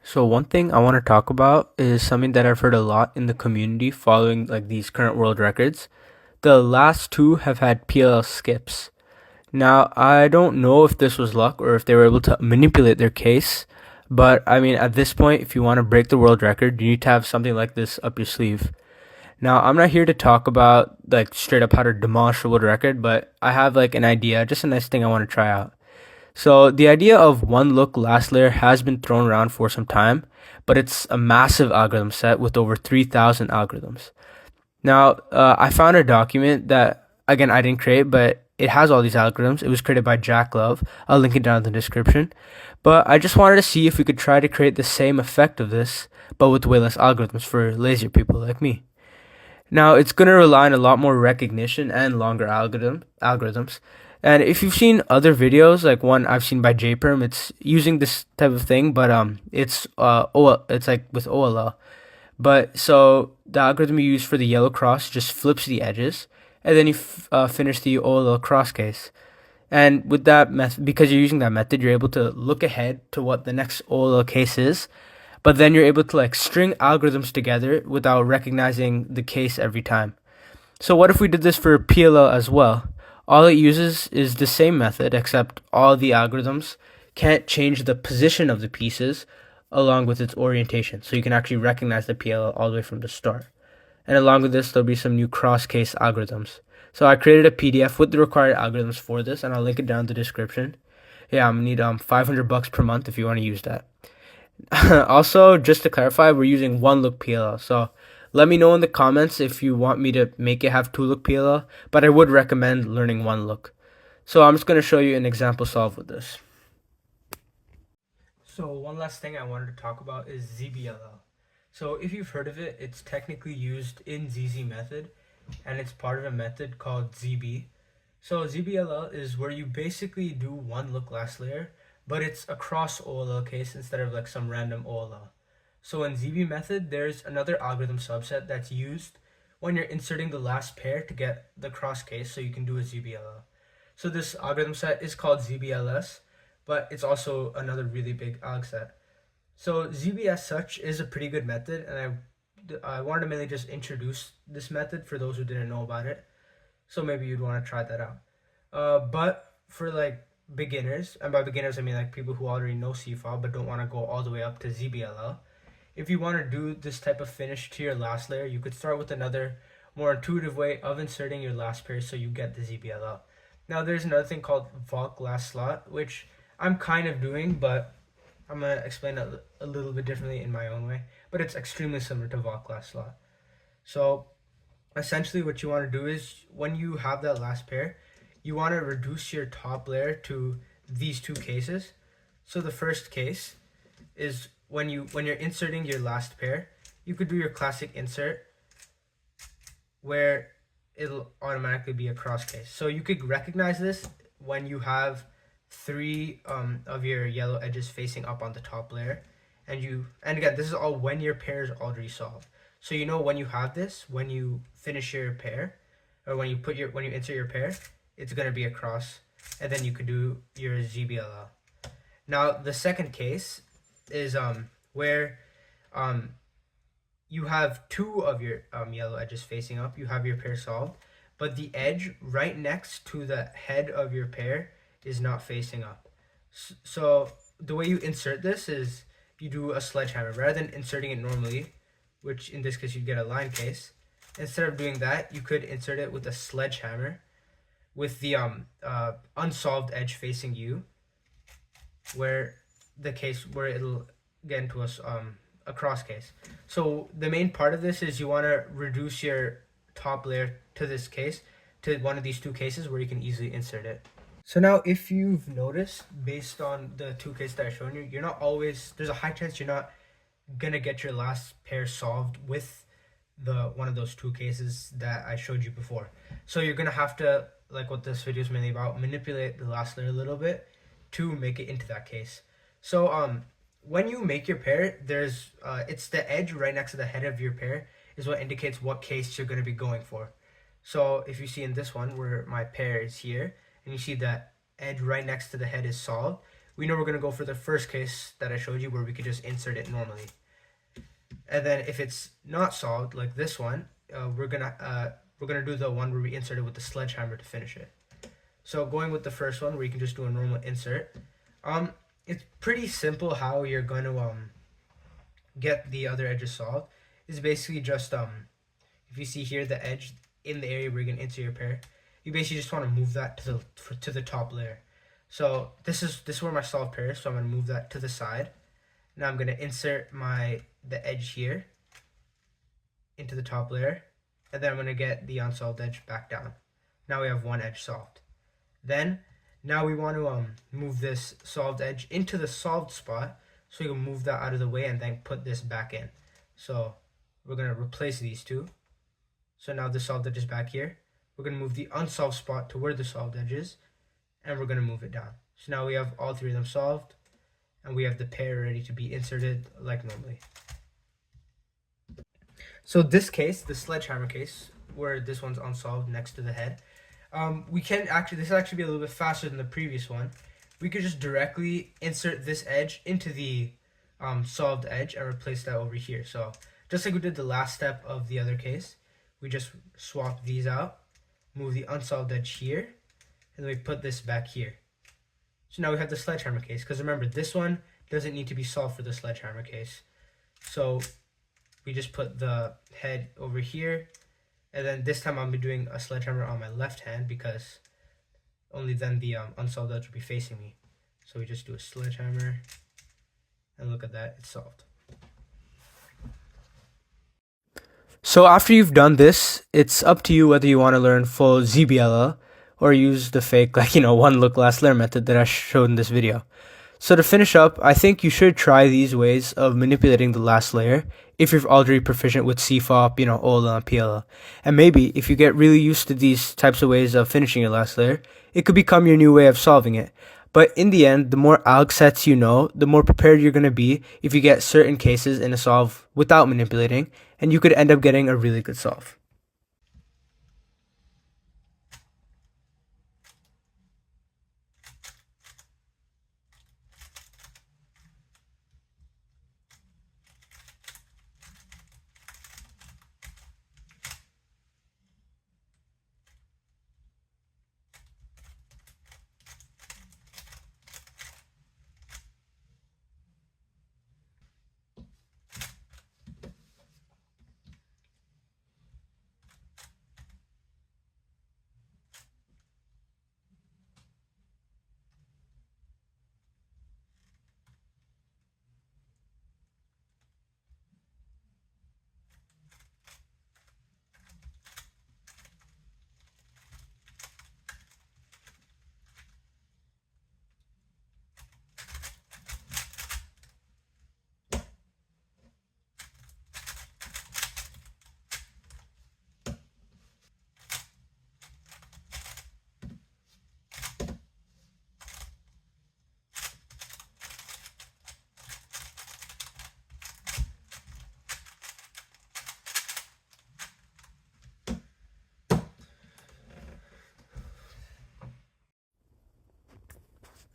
So one thing I want to talk about is something that I've heard a lot in the community following like these current world records. The last two have had PLL skips. Now, I don't know if this was luck or if they were able to manipulate their case, but I mean at this point if you want to break the world record, you need to have something like this up your sleeve. Now, I'm not here to talk about like straight up how to demolish the world record, but I have like an idea, just a nice thing I want to try out. So the idea of one look last layer has been thrown around for some time, but it's a massive algorithm set with over 3,000 algorithms. Now, I found a document that, again, I didn't create, but it has all these algorithms. It was created by Jack Love. I'll link it down in the description. But I just wanted to see if we could try to create the same effect of this, but with way less algorithms for lazier people like me. Now, it's going to rely on a lot more recognition and longer algorithms. And if you've seen other videos, like one I've seen by JPerm, it's using this type of thing, but it's like with OLL. But so the algorithm you use for the yellow cross just flips the edges, and then you finish the OLL cross case. And with that method, because you're using that method, you're able to look ahead to what the next OLL case is, but then you're able to like string algorithms together without recognizing the case every time. So what if we did this for PLL as well? All it uses is the same method, except all the algorithms can't change the position of the pieces along with its orientation. So you can actually recognize the PLL all the way from the start. And along with this, there'll be some new cross-case algorithms. So I created a PDF with the required algorithms for this, and I'll link it down in the description. Yeah, I'm gonna need $500 per month if you want to use that. Also, just to clarify, we're using one look PLL. So let me know in the comments if you want me to make it have two look PLL, but I would recommend learning one look. So I'm just going to show you an example solve with this. So one last thing I wanted to talk about is ZBLL. So if you've heard of it, it's technically used in ZZ method, and it's part of a method called ZB. So ZBLL is where you basically do one look last layer, but it's a cross OLL case instead of like some random OLL. So in ZB method, there's another algorithm subset that's used when you're inserting the last pair to get the cross case so you can do a ZBLL. So this algorithm set is called ZBLS, but it's also another really big alg set. So ZB as such is a pretty good method, and I wanted to mainly just introduce this method for those who didn't know about it. So maybe you'd want to try that out. But for like beginners, and by beginners I mean like people who already know CFOB but don't want to go all the way up to ZBLL, if you want to do this type of finish to your last layer, you could start with another more intuitive way of inserting your last pair so you get the ZBLL. Now there's another thing called VOC last slot, which I'm kind of doing, but I'm going to explain it a little bit differently in my own way, but it's extremely similar to VOC last slot. So essentially what you want to do is when you have that last pair, you want to reduce your top layer to these two cases. So the first case is when you're inserting your last pair, you could do your classic insert where it'll automatically be a cross case. So you could recognize this when you have three of your yellow edges facing up on the top layer, and again, this is all when your pair is already solved. So you know when you have this, when you finish your pair, or when you insert your pair, it's gonna be a cross, and then you could do your ZBLL. Now the second case is where you have two of your yellow edges facing up. You have your pair solved, but the edge right next to the head of your pair is not facing up. So the way you insert this is you do a sledgehammer rather than inserting it normally, which in this case you'd get a line case. Instead of doing that, you could insert it with a sledgehammer with the unsolved edge facing you, where it'll get into a cross case. So the main part of this is you want to reduce your top layer to this case, to one of these two cases where you can easily insert it. So now if you've noticed, based on the two cases that I've shown you, there's a high chance you're not gonna get your last pair solved with the one of those two cases that I showed you before. So you're gonna have to, like what this video is mainly about, manipulate the last layer a little bit to make it into that case. So when you make your pair, there's it's the edge right next to the head of your pair is what indicates what case you're going to be going for. So if you see in this one where my pair is here, and you see that edge right next to the head is solved, we know we're going to go for the first case that I showed you where we could just insert it normally. And then if it's not solved, like this one, we're gonna do the one where we insert it with the sledgehammer to finish it. So going with the first one where you can just do a normal insert, it's pretty simple how you're going to get the other edges solved. It's basically just if you see here the edge in the area where you're gonna insert your pair, you basically just want to move that to the top layer. So this is where my solved pair is, so I'm gonna move that to the side. Now I'm gonna insert the edge here into the top layer, and then I'm gonna get the unsolved edge back down. Now we have one edge solved. Then now we want to move this solved edge into the solved spot, so we can move that out of the way and then put this back in. So we're gonna replace these two. So now the solved edge is back here. We're gonna move the unsolved spot to where the solved edge is, and we're gonna move it down. So now we have all three of them solved, and we have the pair ready to be inserted like normally. So this case, the sledgehammer case, where this one's unsolved next to the head, we can actually, this will actually be a little bit faster than the previous one. We could just directly insert this edge into the solved edge and replace that over here. So just like we did the last step of the other case, we just swap these out, move the unsolved edge here, and then we put this back here. So now we have the sledgehammer case, because remember, this one doesn't need to be solved for the sledgehammer case. So we just put the head over here, and then this time I'll be doing a sledgehammer on my left hand, because only then the unsolved edge will be facing me. So we just do a sledgehammer, and look at that, it's solved. So after you've done this, it's up to you whether you want to learn full ZBLL or use the fake, one look last layer method that I showed in this video. So to finish up, I think you should try these ways of manipulating the last layer if you're already proficient with CFOP, OLL and PLL. And maybe if you get really used to these types of ways of finishing your last layer, it could become your new way of solving it. But in the end, the more alg sets you know, the more prepared you're going to be if you get certain cases in a solve without manipulating, and you could end up getting a really good solve.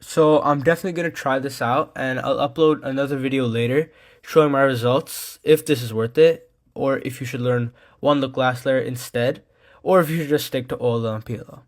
So I'm definitely going to try this out, and I'll upload another video later showing my results, if this is worth it, or if you should learn one look last layer instead, or if you should just stick to OLL and PLL.